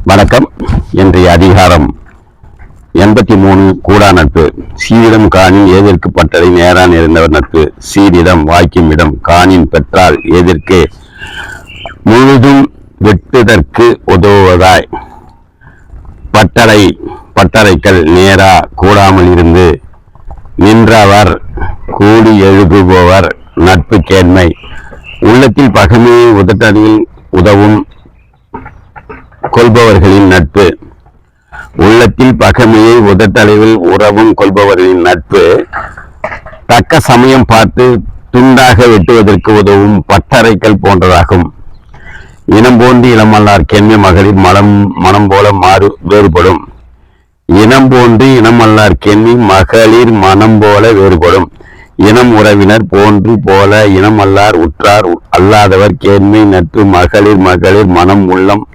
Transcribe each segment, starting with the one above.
வணக்கம். இன்றைய அதிகாரம் 83. கூடா நட்பு. சீரிடம் காணின் ஏதிற்கு பட்டறை நேரான் இருந்தவர் நட்பு. சீரிடம் வாய்க்கும் இடம் காணின் பெற்றால் ஏதிற்கு முழுதும் வெட்டுதற்கு உதவுவதாய் பட்டறைகள் நேரா கூடாமல் இருந்து நின்றவர் கூடி எழுப்புபவர் நட்பு கேண்மை. உள்ளத்தில் பகைமையை உதட்டடியில் உதவும் கொள்பவர்களின் நட்பு. உள்ளத்தில் பகைமையை உதட்டளவில் உறவும் கொள்பவர்களின் நட்பு தக்க சமயம் பார்த்து துண்டாக வெட்டுவதற்கு உதவும் பட்டறைகள் போன்றதாகும். இனம் போன்று இனமல்லார் கேண்மை மகளிர் மனம் போல வேறுபடும். இனம் போன்று இனமல்லார் கேண்மை மகளிர் மனம் போல வேறுபடும். இனம் உறவினர் போன்று போல இனம் அல்லார் உற்றார் அல்லாதவர் கேண்மை நட்பு மகளிர் மனம் உள்ளம்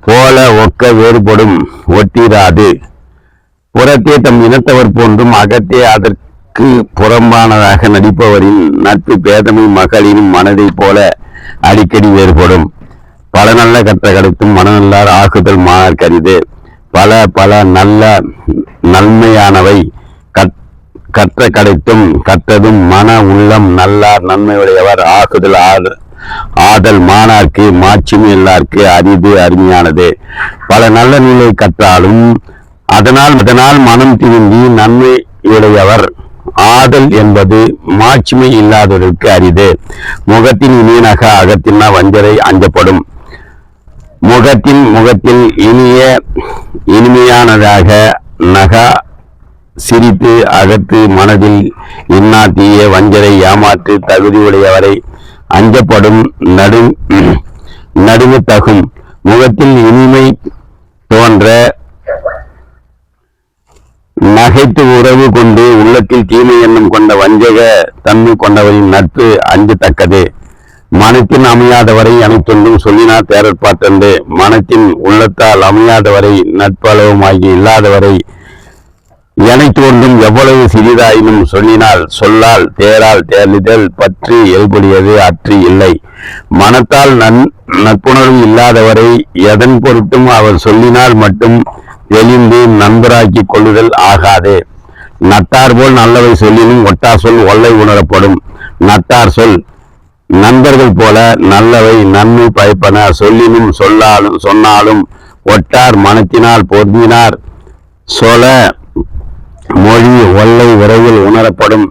போல ஒக்க வேறுபடும் ஒட்டிராது. புறத்தே தம் இனத்தவர் போன்றும் அகத்தே அதற்கு புறம்பானதாக நடிப்பவரின் நட்பு பேதமை மகளிரின் மனதை போல அடிக்கடி வேறுபடும். பல நல்ல கற்ற கடைத்தும் மனநல்லார் ஆகுதல் மாணார்கரிது. பல நல்ல நன்மையானவை கற்ற கடைத்தும் கற்றதும் மன உள்ளம் நல்லார் நன்மையுடையவர் ஆகுதல் ஆதல் மாணார்க்கு மாட்சிமை எல்லாருக்கு அரிது அருமையானது. பல நல்ல நூலை கற்றாலும் அதனால் மனம் திரும்பி நன்மையுடையவர் ஆதல் என்பது மாட்சிமை இல்லாதவருக்கு அரிது. முகத்தின் இனியனக அகத்தினா வஞ்சரை அஞ்சப்படும். முகத்தில் இனிமையானதாக நகா சிரித்து அகத்து மனதில் இன்னா தீய வஞ்சரை ஏமாற்று தகுதியுடையவரை அஞ்சப்படும் நடுவு தகும். முகத்தில் இனிமை தோன்ற நகைத்து உறவு கொண்டு உள்ளத்தில் தீமை எண்ணம் கொண்ட வஞ்சக தன்மை கொண்டவரின் நட்பு அஞ்சத்தக்கது. மனத்தின் அமையாதவரை அனைத்தொன்றும் சொல்லினார் தேரற்பாற்றன்று. மனத்தின் உள்ளத்தால் அமையாதவரை நட்பளவுமாகி இல்லாதவரை எனைத்தோன்றும் எவ்வளவு சிறிதாயினும் சொல்லினால் சொல்லால் தேரால் தேர்லிதல் பற்றி எழுபடியது அற்று இல்லை. மனத்தால் நட்புணர்வு இல்லாதவரை எதன் பொருட்டும் அவர் சொல்லினால் மட்டும் தெளிந்து நண்பராக்கி கொள்ளுதல் ஆகாது. நட்டார் போல் நல்லவை சொல்லினும் ஒட்டார் சொல் ஒல்லை உணரப்படும். நட்டார் சொல் நண்பர்கள் போல நல்லவை நன்மை பயப்பன சொல்லினும் சொன்னாலும் ஒட்டார் மனத்தினால் பொருந்தினார் சொல மொழி ஒல்லை விரைவில் உணரப்படும்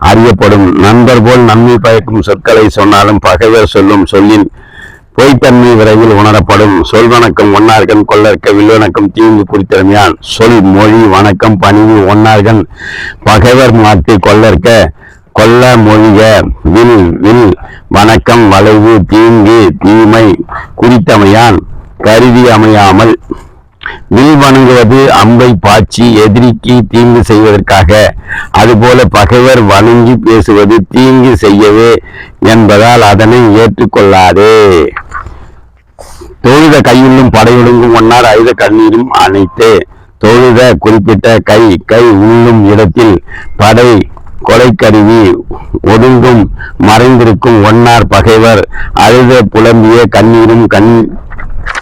அறியப்படும். நண்பர் போல் நன்மை பயக்கும் சொற்களை சொன்னாலும் பகைவர் சொல்லும் சொல்லின் பொய்த்தன்மை விரைவில் உணரப்படும். சொல் வணக்கம் ஒன்னார்கன் கொள்ளற்க வில்வணக்கம் தீங்கு குறித்திறமையான். சொல் மொழி வணக்கம் பணிவு ஒன்னார்கன் பகைவர் மாட்டு கொள்ளற்க கொல்ல மொழிக வில் வணக்கம் வளைவு தீங்கு தீமை குறித்தமையான் கருதி அமையாமல். வில் வணங்குவது அம்பை பாய்ச்சி எதிரிக்கு தீங்கு செய்வதற்காக. அதுபோல பகைவர் வணங்கி பேசுவது தீங்கு செய்யவே என்பதால் அதனை ஏற்றுக்கொள்ளாதே. தொழுத கையுள்ளும் படையொடுங்கும் ஒன்னார் ஆயுத கண்ணீரும் அனைத்து. தொழுத குறிப்பிட்ட கை உள்ளும் இடத்தில் படை கொலைக்கருவி ஒடுங்கும் மறைந்திருக்கும் ஒன்னார் பகைவர் அழுத புலம்பிய கண்ணீரும்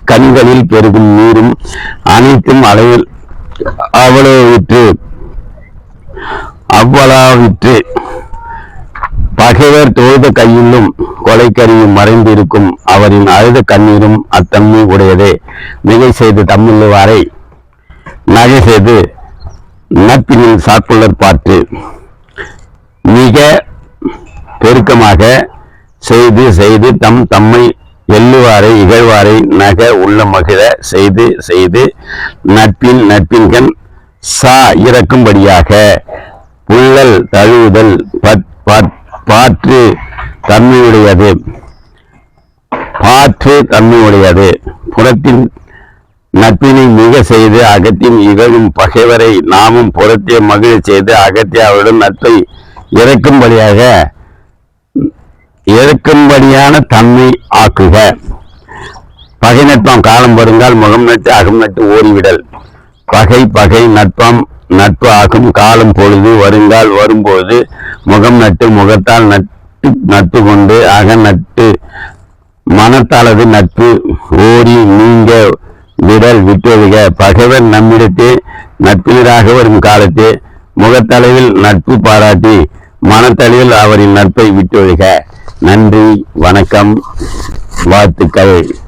கண்களில் பெருகும் நீரும் அனைத்தும் அவ்வளவிற்று. பகைவர் தொழுத கையிலும் கொலைக்கருவியும் மறைந்திருக்கும் அவரின் அழுத கண்ணீரும் அத்தன்மை உடையதே. மிகை செய்து தம்முள்ளவாரை நகை செய்து நட்பினில் சாக்குள்ளர் பாற்று. மிக பெருக்கமாக செய்து தம்மை எள்ளுவாரை இகழ்வாரை நக உள்ள மகிழ செய்து நட்பின்கண் இறக்கும்படியாக புள்ளல் தழுவுதல் பாற்று தன்மையுடையது. புறத்தின் நட்பினை மிக செய்து அகத்தின் இகழும் பகைவரை நாமும் புறத்தே மகிழ செய்து அகத்தே அவருடன் நட்பை இறக்கும்படியான தன்மை ஆக்குக. பகை நட்பம் காலம் வருங்கால் முகம் நட்டு அகம் நட்டு ஓடிவிடல். பகை நட்பு ஆகும் காலம் பொழுது வருங்கால் வரும்போது முகம் நட்டு முகத்தால் நட்பு கொண்டு அக நட்டு மனத்தாலது நட்பு ஓடி நீங்க விடல் விட்டொழுக. பகைவர் நம்மிடத்தே நட்பினராக வரும் காலத்தே முகத்தளவில் நட்பு பாராட்டி மனத்தளவில் அவரின் நட்பை விட்டொழுக. நன்றி, வணக்கம், வாழ்த்துக்கள்.